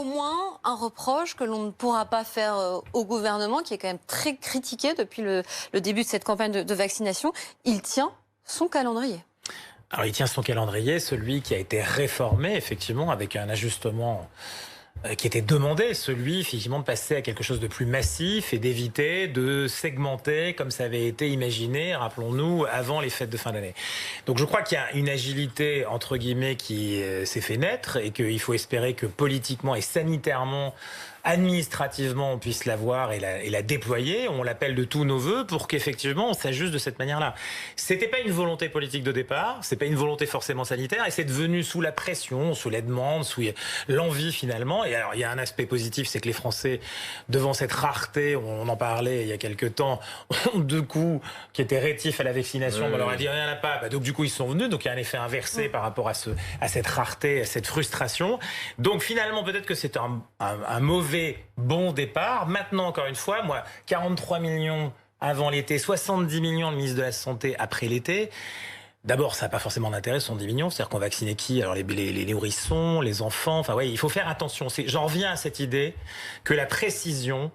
Au moins un reproche que l'on ne pourra pas faire au gouvernement, qui est quand même très critiqué depuis le début de cette campagne de vaccination. Il tient son calendrier. Alors il tient son calendrier, celui qui a été réformé, effectivement, avec un ajustement qui était demandé, celui effectivement de passer à quelque chose de plus massif et d'éviter de segmenter comme ça avait été imaginé, rappelons-nous, avant les fêtes de fin d'année. Donc je crois qu'il y a une agilité, entre guillemets, qui s'est fait naître et qu'il faut espérer que politiquement et sanitairement, administrativement, on puisse l'avoir et la déployer. On l'appelle de tous nos voeux pour qu'effectivement on s'ajuste de cette manière-là. C'était pas une volonté politique de départ, c'est pas une volonté forcément sanitaire, et c'est devenu sous la pression, sous les demandes, sous l'envie finalement. Et alors il y a un aspect positif, c'est que les Français, devant cette rareté, on en parlait il y a quelques temps, deux coups qui étaient rétifs à la vaccination, on leur a dit rien n'a pas, donc du coup ils sont venus. Donc il y a un effet inversé par rapport à cette rareté, à cette frustration. Donc finalement peut-être que c'est un mauvais bon départ. Maintenant, encore une fois, moi, 43 millions avant l'été, 70 millions le ministre de la Santé après l'été. D'abord, ça n'a pas forcément d'intérêt, 70 millions. C'est-à-dire qu'on vaccinait qui? Alors les nourrissons, les enfants. Enfin, ouais, il faut faire attention. J'en reviens à cette idée que la précision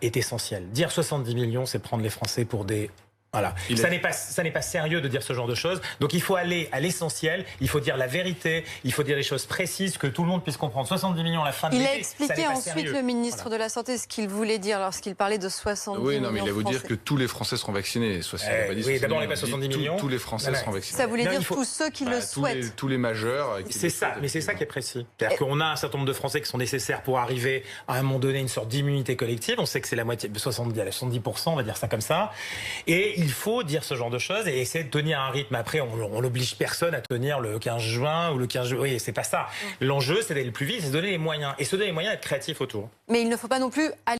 est essentielle. Dire 70 millions, c'est prendre les Français pour des... Voilà. Ça n'est pas sérieux de dire ce genre de choses. Donc il faut aller à l'essentiel, il faut dire la vérité, il faut dire les choses précises, que tout le monde puisse comprendre. 70 millions à la fin de l'été, il a expliqué ensuite, le ministre de la Santé, ce qu'il voulait dire lorsqu'il parlait de 70 millions. Oui, non, mais il a voulu dire que tous les Français seront vaccinés. Oui, d'abord on n'est pas 70 millions. Tous les Français seront vaccinés. Ça voulait dire tous ceux qui le souhaitent. Tous les majeurs. C'est ça, mais c'est ça qui est précis. C'est-à-dire qu'on a un certain nombre de Français qui sont nécessaires pour arriver à un moment donné une sorte d'immunité collective. On sait que c'est la moitié, 70%, on va dire ça comme ça. Et il faut dire ce genre de choses et essayer de tenir un rythme. Après, on n'oblige personne à tenir le 15 juin ou le 15 juillet. Oui, c'est pas ça. L'enjeu, c'est d'aller le plus vite, c'est de donner les moyens. Et se donner les moyens d'être créatif autour. Mais il ne faut pas non plus aller